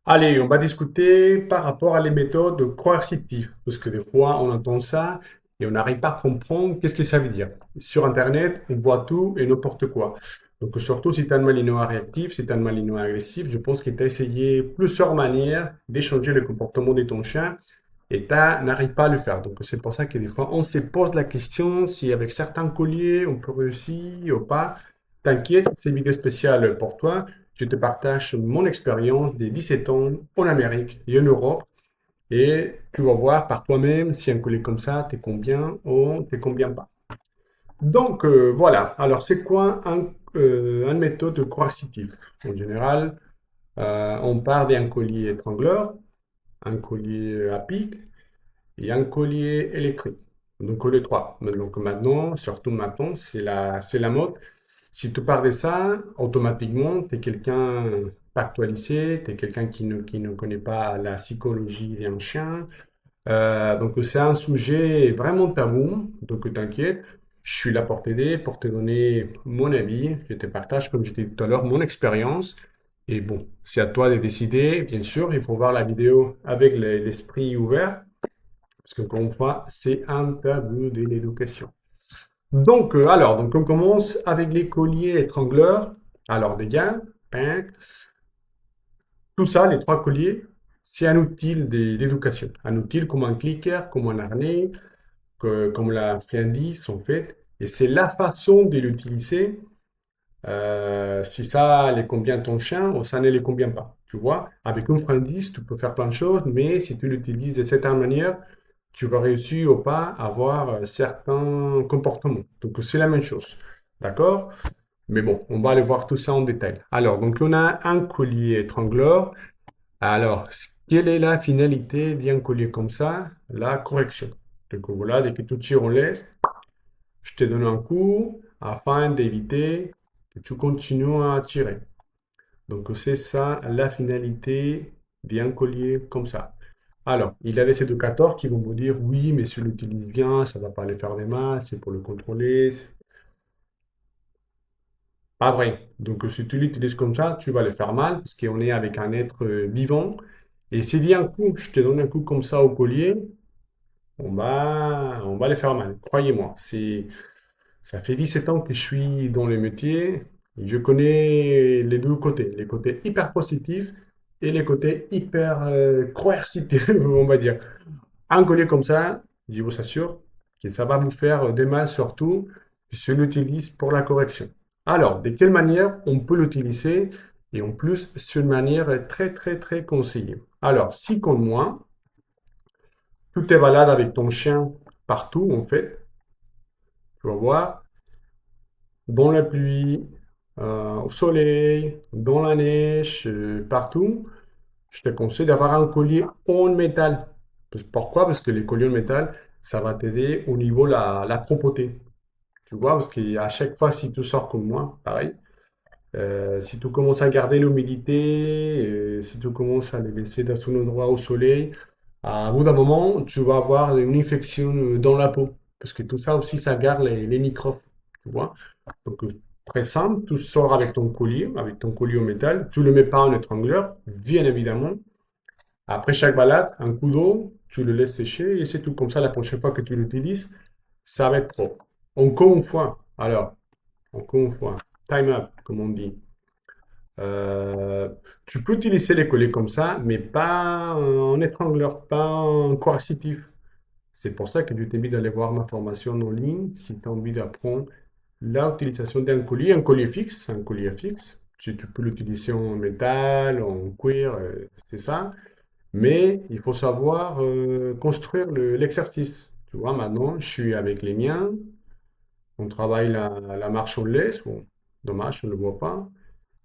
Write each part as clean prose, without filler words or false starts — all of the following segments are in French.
Allez, on va discuter par rapport à les méthodes coercitives, parce que des fois on entend ça et on n'arrive pas à comprendre qu'est-ce que ça veut dire. Sur Internet, on voit tout et n'importe quoi. Donc surtout si tu as un malinois réactif, si tu as un malinois agressif, je pense que tu as essayé plusieurs manières d'échanger le comportement de ton chien et tu n'arrives pas à le faire. Donc c'est pour ça que des fois on se pose la question si avec certains colliers on peut réussir ou pas. T'inquiète, c'est une vidéo spéciale pour toi. Je te partage mon expérience des 17 ans en Amérique et en Europe. Et tu vas voir par toi-même si un collier comme ça t'es combien ou t'es combien pas. Donc voilà. Alors c'est quoi une méthode coercitive? En général, on part d'un collier étrangleur, un collier à pic et un collier électrique. Donc les trois. Donc maintenant, surtout maintenant, c'est la mode. Si tu pars de ça, automatiquement, tu es quelqu'un pas actualisé, tu es quelqu'un qui ne connaît pas la psychologie d'un chien. Donc, c'est un sujet vraiment tabou. Donc, t'inquiète, je suis là pour t'aider, pour te donner mon avis. Je te partage, comme je t'ai dit tout à l'heure, mon expérience. Et bon, c'est à toi de décider. Bien sûr, il faut voir la vidéo avec l'esprit ouvert. Parce qu'encore une fois, c'est un tabou de l'éducation. Donc, donc on commence avec les colliers étrangleurs. Alors, des gars, pinc, tout ça, les trois colliers, c'est un outil d'éducation. Un outil comme un clicker, comme un harnais, comme la friandise sont faites. Et c'est la façon de l'utiliser, si ça les convient à ton chien ou ça ne les convient pas. Tu vois, avec une friandise, tu peux faire plein de choses, mais si tu l'utilises de cette manière, tu vas réussir ou pas à avoir certains comportements. Donc, c'est la même chose. D'accord? Mais bon, on va aller voir tout ça en détail. Alors, donc on a un collier étrangleur. Alors, quelle est la finalité d'un collier comme ça? La correction. Donc voilà, dès que tu tires, on laisse. Je te donne un coup afin d'éviter que tu continues à tirer. Donc c'est ça la finalité d'un collier comme ça. Alors, il y a des éducateurs qui vont vous dire oui, mais si on l'utilise bien, ça ne va pas aller faire des mal, c'est pour le contrôler. Pas vrai. Donc, si tu l'utilises comme ça, tu vas le faire mal, parce qu'on est avec un être vivant. Et s'il y a un coup, je te donne un coup comme ça au collier, on va le faire mal. Croyez-moi. Ça fait 17 ans que je suis dans le métier et je connais les deux côtés. Les côtés hyper positifs et les côtés hyper coercitifs, on va dire. Un collier comme ça, je vous assure que ça va vous faire des mal, surtout si on l'utilise pour la correction. Alors, de quelle manière on peut l'utiliser? Et en plus, c'est une manière très, très, très conseillée. Alors, si comme moi, tout est balade avec ton chien partout, en fait, tu vas voir, dans la pluie, au soleil, dans la neige, partout, je te conseille d'avoir un collier en métal. Pourquoi? Parce que les colliers en métal, ça va t'aider au niveau de la propreté. Tu vois, parce qu'à chaque fois, si tu sors comme moi, pareil, si tu commences à garder l'humidité, si tu commences à les laisser dans son endroit au soleil, à bout d'un moment, tu vas avoir une infection dans la peau. Parce que tout ça aussi, ça garde les microbes. Tu vois? Donc, très simple, tu sors avec ton collier au métal, tu ne le mets pas en étrangleur, bien évidemment. Après chaque balade, un coup d'eau, tu le laisses sécher et c'est tout. Comme ça, la prochaine fois que tu l'utilises, ça va être propre. Encore une fois, alors, encore une fois, time up, comme on dit. Euh, Tu peux utiliser les collets comme ça, mais pas en étrangleur, pas en coercitif. C'est pour ça que je t'invite d'aller voir ma formation en ligne si tu as envie d'apprendre l'utilisation d'un collier, un collier fixe, un collier fixe. Si tu peux l'utiliser en métal, en cuir, c'est ça. Mais il faut savoir construire l'exercice. Tu vois, maintenant, je suis avec les miens. On travaille la marche en laisse. Bon, dommage, on ne le voit pas.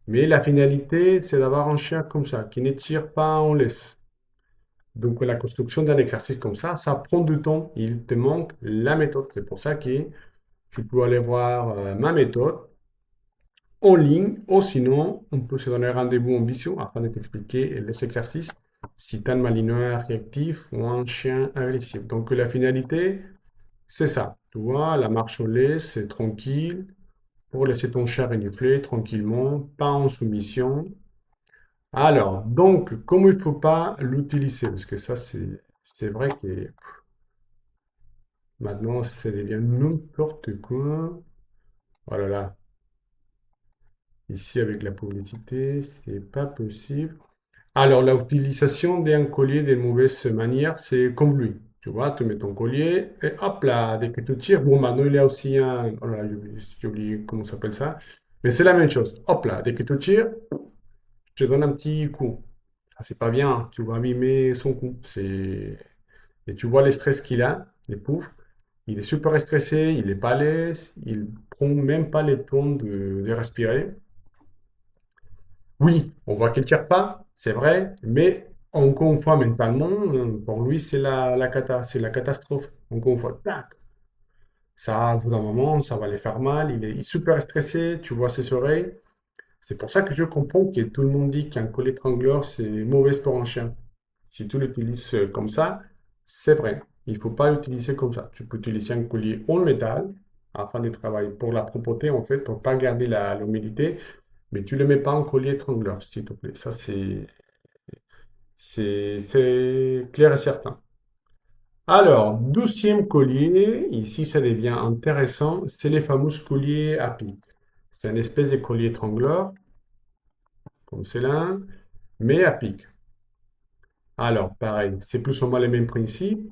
Mais la finalité, c'est d'avoir un chien comme ça, qui ne tire pas en laisse. Donc, la construction d'un exercice comme ça prend du temps. Il te manque la méthode. C'est pour ça que tu peux aller voir ma méthode en ligne, ou sinon, on peut se donner rendez-vous en visio afin de t'expliquer les exercices si tu as un malinois réactif ou un chien agressif. Donc, la finalité, c'est ça. Tu vois, la marche au lait, c'est tranquille pour laisser ton chien renifler tranquillement, pas en soumission. Alors, donc, comment il ne faut pas l'utiliser? Parce que ça, c'est vrai que maintenant, ça devient n'importe quoi. Oh là là, ici, avec la publicité, c'est pas possible. Alors, l'utilisation d'un collier de mauvaise manière, c'est comme lui. Tu vois, tu mets ton collier et hop là, dès que tu tires, bon, maintenant il y a aussi un. Oh là là, j'ai oublié comment ça s'appelle ça. Mais c'est la même chose. Hop là, dès que tu tires, je te donne un petit coup. Ça, c'est pas bien, hein. Tu vas abîmer son coup. Et tu vois le stress qu'il a, les pauvres. Il est super stressé, il n'est pas à l'aise, il prend même pas le temps de respirer. Oui, on voit qu'il ne tire pas, c'est vrai, mais encore une fois, mentalement, pour lui, c'est la cata, c'est la catastrophe. Encore une fois, tac, ça, au bout d'un moment, ça va les faire mal, il est super stressé, tu vois ses oreilles. C'est pour ça que je comprends que tout le monde dit qu'un collier étrangleur, c'est mauvais pour un chien. Si tu l'utilises comme ça, c'est vrai. Il ne faut pas l'utiliser comme ça. Tu peux utiliser un collier en métal afin de travailler pour la propreté, en fait, pour pas garder l'humidité, mais tu ne le mets pas en collier étrangleur, s'il te plaît. Ça, c'est clair et certain. Alors, douzième collier, ici ça devient intéressant, c'est les fameux colliers à pic. C'est une espèce de collier étrangleur, comme c'est là, mais à pic. Alors, pareil, c'est plus ou moins le même principe.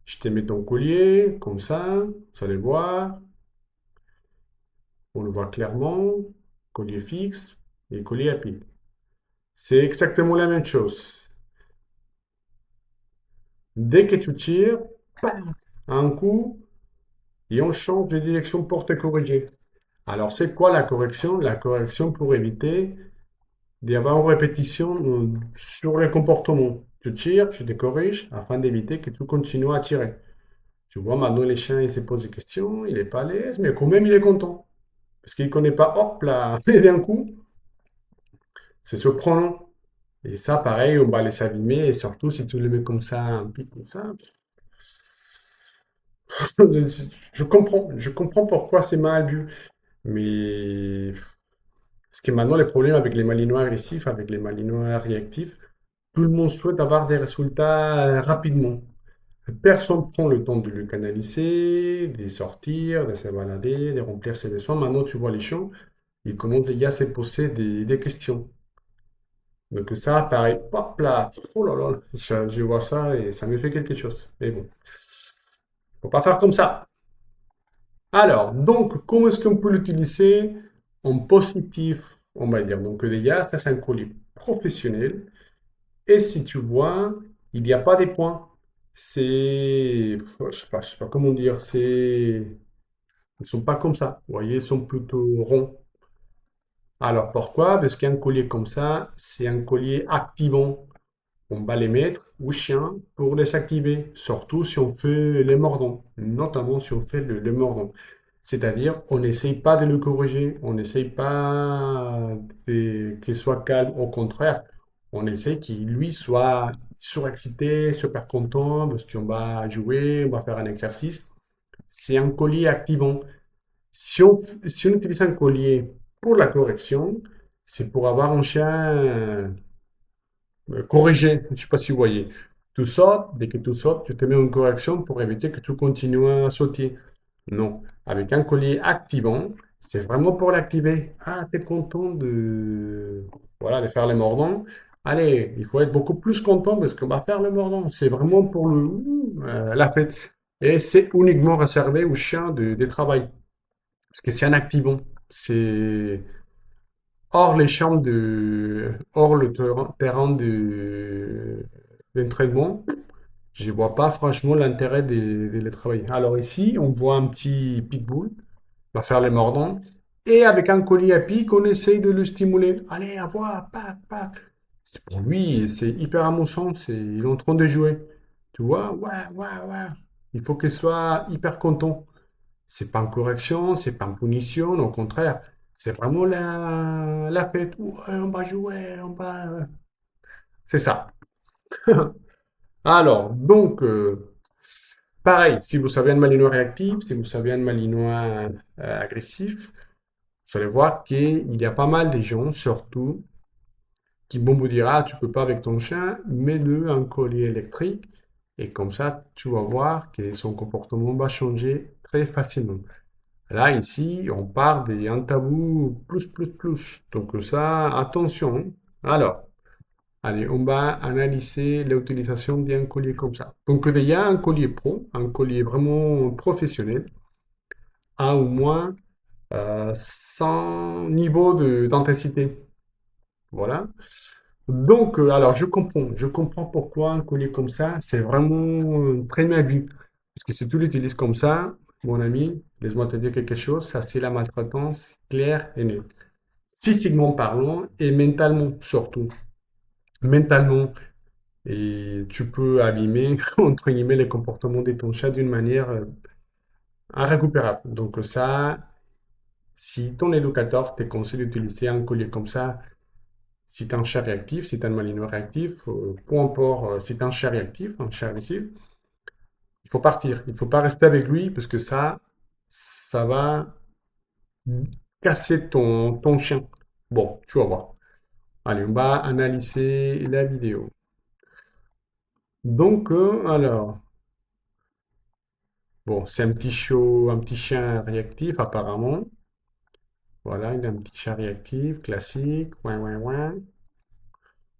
Je te mets ton collier, comme ça, vous allez voir, on le voit clairement, collier fixe et collier à pic. C'est exactement la même chose. Dès que tu tires, bam, un coup, et on change de direction pour te corriger. Alors, c'est quoi la correction? La correction pour éviter d'y avoir une répétition sur les comportements. Tu tires, je te corrige afin d'éviter que tu continues à tirer. Tu vois, maintenant, les chiens, ils se posent des questions, il n'est pas à l'aise, mais quand même, il est content. Parce qu'il ne connaît pas, hop là, et d'un coup, c'est surprenant. Et ça, pareil, on va les abîmer, et surtout si tu les mets comme ça, un pic comme ça. Je comprends pourquoi c'est mal vu. Mais parce que maintenant, les problèmes avec les malinois agressifs, avec les malinois réactifs, tout le monde souhaite avoir des résultats rapidement. Personne prend le temps de le canaliser, de sortir, de se balader, de remplir ses besoins. Maintenant, tu vois les chiens, ils commencent déjà à se poser des questions. Donc ça, pareil, hop là, oh là là, je vois ça et ça me fait quelque chose. Mais bon, faut pas faire comme ça. Alors, donc, comment est-ce qu'on peut l'utiliser en positif, on va dire? Donc, déjà, ça, c'est un colis professionnel. Et si tu vois, il n'y a pas des points. C'est, je sais pas comment dire, ils sont pas comme ça. Vous voyez, ils sont plutôt ronds. Alors, pourquoi? Parce qu'un collier comme ça, c'est un collier activant. On va les mettre au chien pour les activer, surtout si on fait les mordants, notamment si on fait le mordant. C'est-à-dire, on n'essaye pas de le corriger, on n'essaye pas qu'il soit calme, au contraire, on essaye qu'il lui soit surexcité, super content, parce qu'on va jouer, on va faire un exercice. C'est un collier activant. Si on utilise un collier pour la correction, c'est pour avoir un chien corriger, je ne sais pas si vous voyez. Tu sautes, dès que tu sautes, tu te mets en correction pour éviter que tu continues à sauter. Non, avec un collier activant, c'est vraiment pour l'activer. Ah, tu es content voilà, de faire les mordants. Allez, il faut être beaucoup plus content parce qu'on va faire le mordant. C'est vraiment pour la fête. Et c'est uniquement réservé aux chiens de travail. Parce que c'est un activant. C'est hors le terrain d'entraînement, je ne vois pas franchement l'intérêt de les travailler. Alors ici, on voit un petit pitbull, va faire les mordants, et avec un collier à pic, on essaye de le stimuler. Allez, à voir, pac, pac. Pour lui, c'est hyper amusant, il est en train de jouer. Tu vois, ouais, ouais, ouais. Il faut qu'il soit hyper content. C'est pas en correction, c'est pas en punition, au contraire, c'est vraiment la fête. Ouais, on va jouer, on va. C'est ça. Alors, donc, pareil, si vous savez un malinois réactif, si vous savez un malinois agressif, vous allez voir qu'il y a pas mal de gens, surtout, qui bon, vous dira, tu peux pas avec ton chien, mets-le un collier électrique. Et comme ça, tu vas voir que son comportement va changer très facilement. Là, ici, on part d'un tabou plus, plus, plus. Donc ça, attention. Alors, allez, on va analyser l'utilisation d'un collier comme ça. Donc déjà, un collier pro, un collier vraiment professionnel, a au moins 100 niveaux d'intensité. Voilà. Donc, alors, je comprends pourquoi un collier comme ça, c'est vraiment très bien vu. Parce que si tu l'utilises comme ça, mon ami, laisse-moi te dire quelque chose, ça c'est la maltraitance claire et nette. Physiquement parlant et mentalement surtout. Mentalement, et tu peux abîmer, entre guillemets, les comportements de ton chat d'une manière irrécupérable. Donc ça, si ton éducateur te conseille d'utiliser un collier comme ça, si tu as un chat réactif, si tu as un malinois réactif, peu importe, si tu as un chat réactif, un chat agressif, il faut partir. Il ne faut pas rester avec lui parce que ça va casser ton chien. Bon, tu vas voir. Allez, on va analyser la vidéo. Donc, alors, bon, c'est un petit chiot, un petit chien réactif apparemment. Voilà, il a un petit chat réactif, classique. Ouin, ouin, ouin.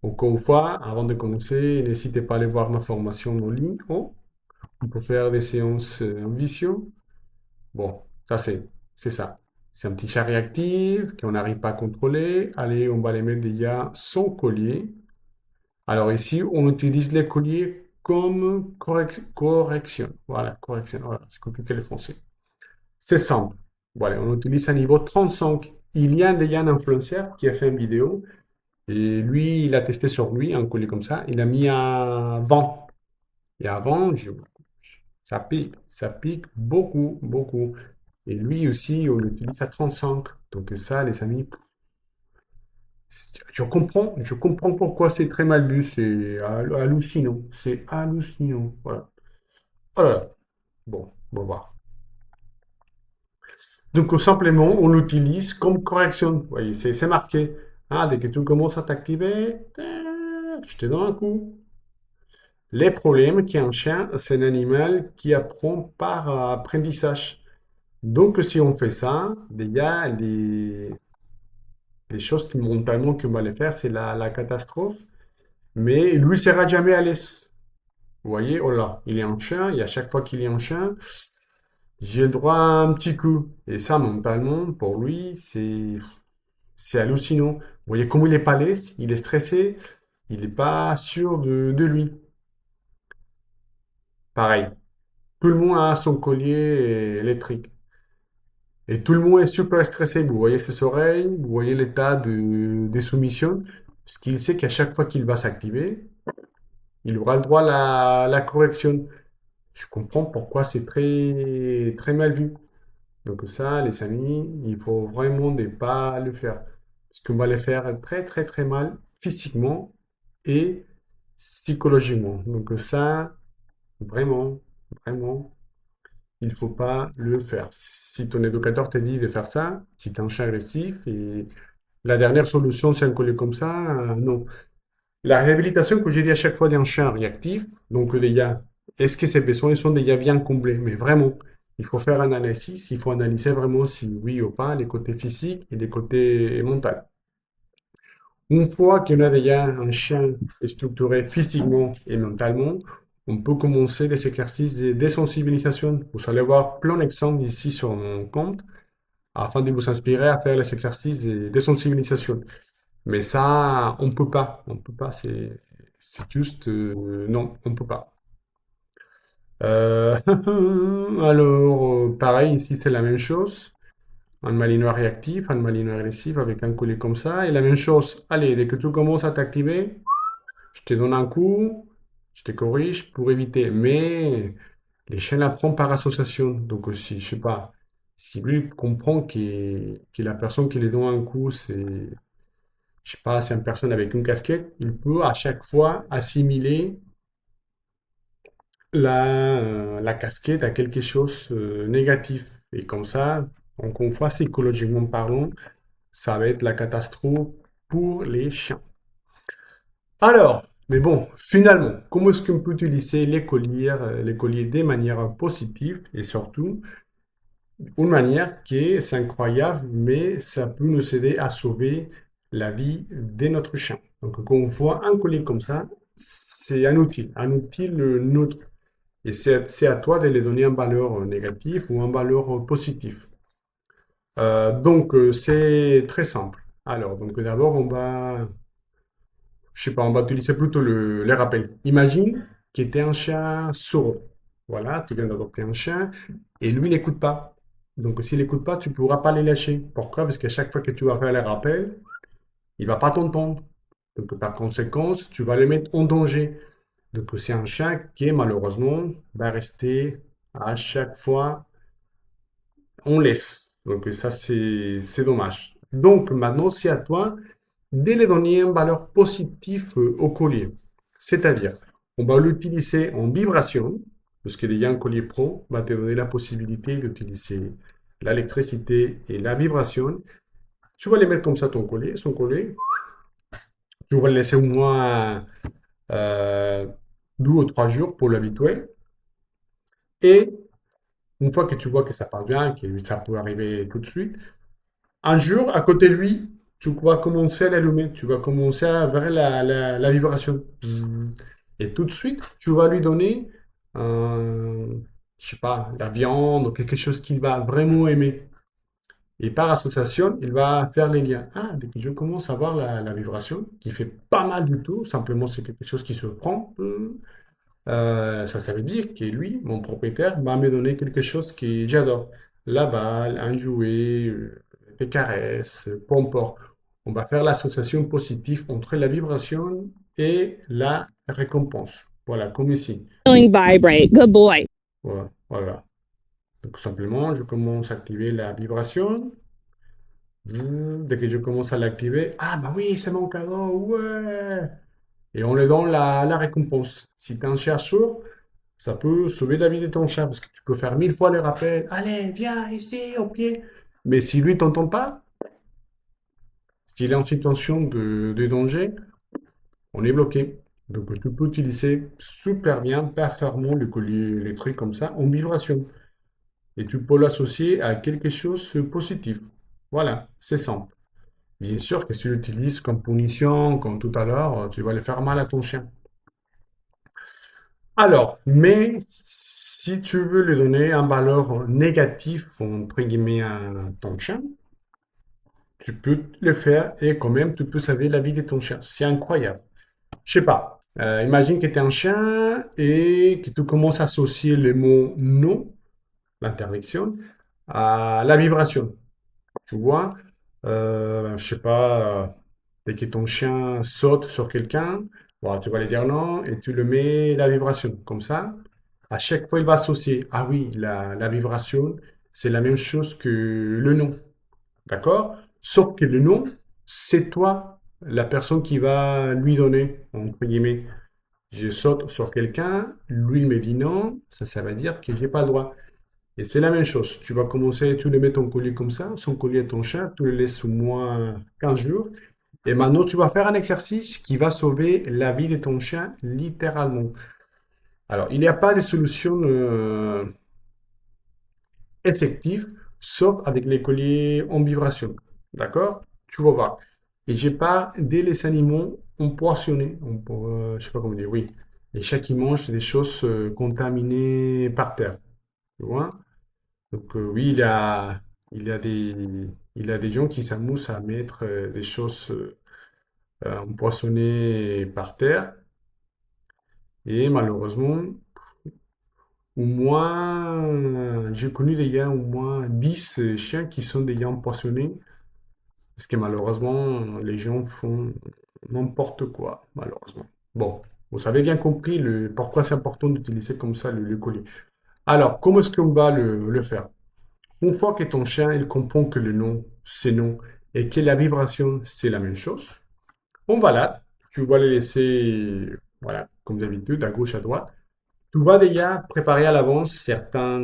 Encore une fois, avant de commencer, n'hésitez pas à aller voir ma formation en ligne. Oh, on peut faire des séances en visio. Bon, ça c'est ça. C'est un petit chat réactif qu'on n'arrive pas à contrôler. Allez, on va les mettre déjà son collier. Alors ici, on utilise les colliers comme correction. Voilà, correction. Voilà, c'est compliqué le français. C'est simple. Voilà, on utilise un niveau 35. Il y a déjà un influenceur qui a fait une vidéo et lui, il a testé sur lui un collier comme ça. Il a mis à 20. Et avant, ça pique beaucoup, beaucoup. Et lui aussi, on l'utilise à 35. Donc ça, les amis, je comprends pourquoi c'est très mal vu. C'est hallucinant. C'est hallucinant. Voilà. Oh là là. Bon, on va voir. Donc simplement, on l'utilise comme correction. Vous voyez, c'est marqué. Ah, dès que tu commences à t'activer, je te donne un coup. Les problèmes qu'un chien, c'est un animal qui apprend par apprentissage. Donc si on fait ça, déjà, les choses qui mentalement qu'on va les faire, c'est la catastrophe. Mais lui ne sera jamais à l'aise. Vous voyez, oh là, il est un chien, et à chaque fois qu'il est un chien, j'ai le droit à un petit coup. Et ça, mentalement, pour lui, c'est hallucinant. Vous voyez comment il est pas à l'aise, il est stressé, il n'est pas sûr de lui. Pareil, tout le monde a son collier électrique. Et tout le monde est super stressé. Vous voyez ses oreilles, vous voyez l'état de soumission, parce qu'il sait qu'à chaque fois qu'il va s'activer, il aura le droit à la correction. Je comprends pourquoi c'est très, très mal vu. Donc ça, les amis, il faut vraiment ne pas le faire. Parce qu'on va le faire très, très, très mal physiquement et psychologiquement. Donc ça, vraiment, vraiment, il faut pas le faire. Si ton éducateur te dit de faire ça, si tu es un chat agressif, et la dernière solution, c'est un collier comme ça, non. La réhabilitation que j'ai dit à chaque fois d'un chien réactif, donc déjà, est-ce que ses besoins sont déjà bien comblés? Mais vraiment, il faut faire un analyse, il faut analyser vraiment si oui ou pas les côtés physiques et les côtés mentaux. Une fois qu'on a déjà un chien structuré physiquement et mentalement, on peut commencer les exercices de désensibilisation. Vous allez voir plein d'exemples ici sur mon compte afin de vous inspirer à faire les exercices de désensibilisation. Mais ça, on peut pas. On peut pas. C'est juste, non, on peut pas. Euh, alors, pareil, ici, c'est la même chose. Un malinois réactif, un malinois agressif avec un collier comme ça. Et la même chose, allez, dès que tu commences à t'activer, je te donne un coup, je te corrige pour éviter. Mais les chiens l'apprennent par association. Donc aussi, je sais pas, si lui comprend que la personne qui lui donne un coup, je sais pas, c'est une personne avec une casquette, il peut à chaque fois assimiler la casquette à quelque chose de négatif. Et comme ça, encore une fois, psychologiquement parlant, ça va être la catastrophe pour les chiens. Alors, mais bon, finalement, comment est-ce qu'on peut utiliser les colliers de manière positive et surtout une manière qui est, c'est incroyable, mais ça peut nous aider à sauver la vie de notre chien. Donc, quand on voit un collier comme ça, c'est un outil neutre. Et c'est à toi de lui donner un valeur négative ou un valeur positif. C'est très simple. Alors, donc d'abord, je sais pas, on va utiliser plutôt les rappels. Imagine qu'il était un chien sourd. Voilà, tu viens d'adopter un chien et lui, il n'écoute pas. Donc, s'il n'écoute pas, tu ne pourras pas les lâcher. Pourquoi? Parce qu'à chaque fois que tu vas faire les rappels, il ne va pas t'entendre. Donc, par conséquent, tu vas le mettre en danger. Donc, c'est un chien qui, malheureusement, va rester à chaque fois, on laisse. Donc, ça, c'est dommage. Donc, maintenant, c'est à toi de lui donner une valeur positive au collier. C'est-à-dire, on va l'utiliser en vibration, parce que déjà un collier pro va te donner la possibilité d'utiliser l'électricité et la vibration. Tu vas les mettre comme ça, son collier. Tu vas le laisser au moins euh, 2 ou 3 jours pour l'habituer. Et une fois que tu vois que ça passe bien, que ça peut arriver tout de suite, un jour, à côté de lui, tu vas commencer à l'allumer, tu vas commencer à voir la vibration. Bzzz. Et tout de suite, tu vas lui donner, je sais pas, la viande ou quelque chose qu'il va vraiment aimer. Et par association, il va faire les liens. Ah, dès que je commence à voir la vibration, qui fait pas mal du tout, simplement c'est quelque chose qui se prend. Ça veut dire que lui, mon propriétaire, va me donner quelque chose que j'adore. La balle, un jouet, des caresses, peu importe. On va faire l'association positive entre la vibration et la récompense. Voilà, comme ici. Feeling vibrate. Good boy. Voilà, voilà. Donc, simplement, je commence à activer la vibration. Dès que je commence à l'activer, ah bah oui, c'est mon cadeau, ouais! Et on lui donne la récompense. Si tu es un chien sourd, ça peut sauver la vie de ton chien parce que tu peux faire 1000 fois le rappel. Allez, viens ici, au pied. Mais si lui t'entend pas, s'il est en situation de danger, on est bloqué. Donc tu peux utiliser super bien, performant le collier électrique comme ça, en vibration. Et tu peux l'associer à quelque chose de positif. Voilà, c'est simple. Bien sûr que si tu l'utilises comme punition, comme tout à l'heure, tu vas le faire mal à ton chien. Alors, mais si tu veux lui donner un valeur négatif, entre guillemets, à ton chien, tu peux le faire et quand même, tu peux sauver la vie de ton chien. C'est incroyable. Je sais pas. Imagine que tu es un chien et que tu commences à associer le mot non, l'interdiction, à la vibration. Tu vois, je sais pas, dès que ton chien saute sur quelqu'un, bon, tu vas lui dire non et tu le mets la vibration. Comme ça, à chaque fois, il va associer. Ah oui, la vibration, c'est la même chose que le nom. D'accord? Sauf que le nom, c'est toi, la personne qui va lui donner, entre guillemets. Je saute sur quelqu'un, lui il me dit non, ça veut dire que j'ai pas le droit. Et c'est la même chose. Tu vas commencer, tu le mets ton collier comme ça, son collier à ton chat, tu le laisses au moins 15 jours. Et maintenant, tu vas faire un exercice qui va sauver la vie de ton chien, littéralement. Alors, il n'y a pas de solution effective, sauf avec les colliers en vibration. D'accord? Tu vas voir. Et j'ai pas des les animaux empoisonnés. Je sais pas comment dire, oui. Les chats qui mangent des choses contaminées par terre. Tu vois? Donc oui, il y a des gens qui s'amusent à mettre des choses empoisonnées par terre. Et malheureusement, au moins, j'ai connu déjà au moins 10 chiens qui sont déjà empoisonnés. Parce que malheureusement, les gens font n'importe quoi, malheureusement. Bon, vous avez bien compris pourquoi c'est important d'utiliser comme ça le collier. Alors, comment est-ce qu'on va le faire? Une fois que ton chien il comprend que le nom, c'est non, et que la vibration, c'est la même chose, on va là, tu vas les laisser, voilà, comme d'habitude, à gauche, à droite. Tu vas déjà préparer à l'avance certains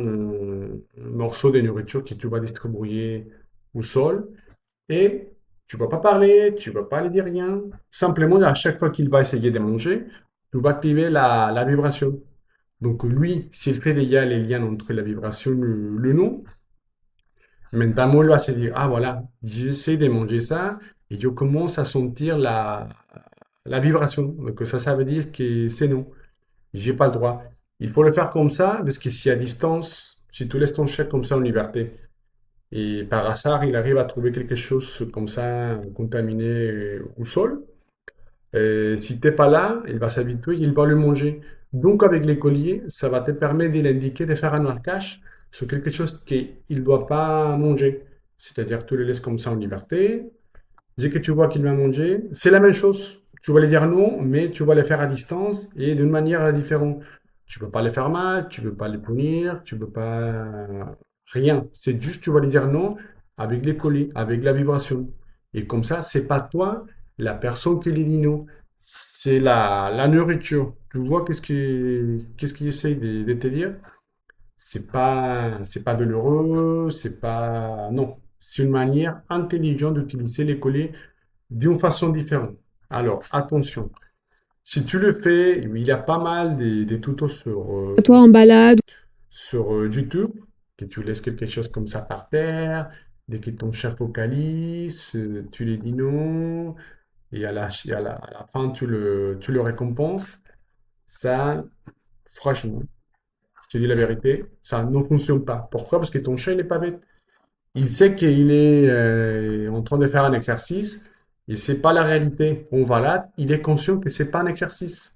morceaux de nourriture que tu vas distribuer au sol. Et Tu vas pas parler, tu vas pas lui dire rien. Simplement, à chaque fois qu'il va essayer de manger, tu vas activer la vibration. Donc lui, s'il fait déjà les liens entre la vibration et le nom, maintenant il va se dire, ah voilà, j'essaie de manger ça et je commence à sentir la vibration. Donc ça veut dire que c'est non, j'ai pas le droit. Il faut le faire comme ça parce que si à distance, si tu laisses ton chat comme ça en liberté, et par hasard il arrive à trouver quelque chose comme ça contaminé au sol, si t'es pas là, il va s'habituer, il va le manger. Donc, avec les colliers, ça va te permettre de l'indiquer, de faire un marquage sur quelque chose qu'il ne doit pas manger. C'est-à-dire, tu le laisses comme ça en liberté. Dès que tu vois qu'il va manger, c'est la même chose. Tu vas lui dire non, mais tu vas le faire à distance et d'une manière différente. Tu peux pas le faire mal, tu peux pas le punir, tu peux pas rien. C'est juste tu vas lui dire non avec les colis, avec la vibration. Et comme ça, c'est pas toi la personne qui lui dit non, c'est la nourriture. Tu vois qu'est-ce qu'il essaye de te dire? C'est pas douloureux, c'est pas non. C'est une manière intelligente d'utiliser les colliers d'une façon différente. Alors, attention, si tu le fais, il y a pas mal des tutos Toi en balade. sur YouTube, que tu laisses quelque chose comme ça par terre, dès que ton chat focalise, tu lui dis non, et à la fin, tu le récompenses. Ça, franchement, je te dis la vérité, ça ne fonctionne pas. Pourquoi? Parce que ton chat, il n'est pas bête. Il sait qu'il est en train de faire un exercice et c'est pas la réalité. On va là, il est conscient que c'est pas un exercice.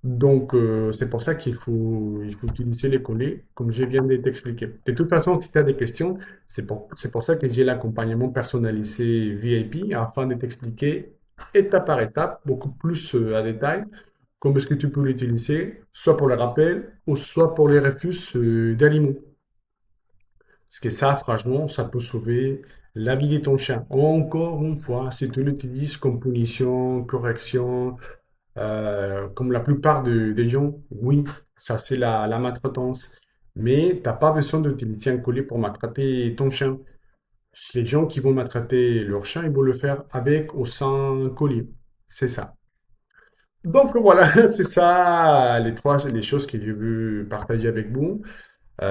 Donc, c'est pour ça il faut utiliser les collets, comme je viens de t'expliquer. De toute façon, si tu as des questions, c'est pour ça que j'ai l'accompagnement personnalisé VIP afin de t'expliquer étape par étape, beaucoup plus à détail, comment est-ce que tu peux l'utiliser, soit pour le rappel ou soit pour les refus d'aliments. Parce que ça, franchement, ça peut sauver la vie de ton chien. Encore une fois, si tu l'utilises comme punition, correction, comme la plupart des gens, oui, ça c'est la maltraitance. Mais tu n'as pas besoin d'utiliser un collier pour maltraiter ton chien. Les gens qui vont maltraiter leur chien, ils vont le faire avec ou sans collier. C'est ça. Donc voilà, c'est ça les choses que je veux partager avec vous.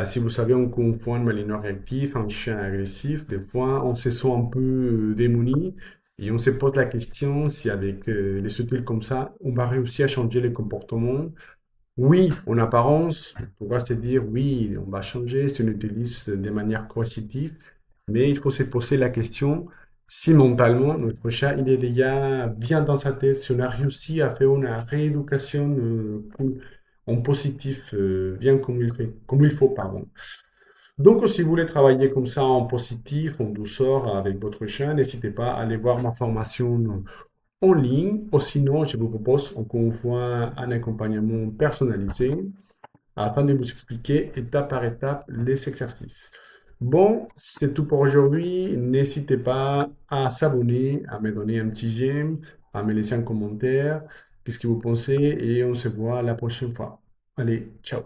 Si vous savez, on confond un malinois réactif, un chien agressif. Des fois, on se sent un peu démuni et on se pose la question si avec les outils comme ça, on va réussir à changer les comportements. Oui, en apparence, on pourra se dire oui, on va changer si on utilise de manière coercitive, mais il faut se poser la question si mentalement notre chat il est déjà bien dans sa tête, si on a réussi à faire une rééducation en positif, bien comme il faut, pardon. Donc, si vous voulez travailler comme ça en positif, en douceur avec votre chien, n'hésitez pas à aller voir ma formation en ligne. Ou sinon, je vous propose encore une fois un accompagnement personnalisé afin de vous expliquer étape par étape les exercices. Bon, c'est tout pour aujourd'hui. N'hésitez pas à s'abonner, à me donner un petit j'aime, à me laisser un commentaire. Qu'est-ce que vous pensez? Et on se voit la prochaine fois. Allez, ciao.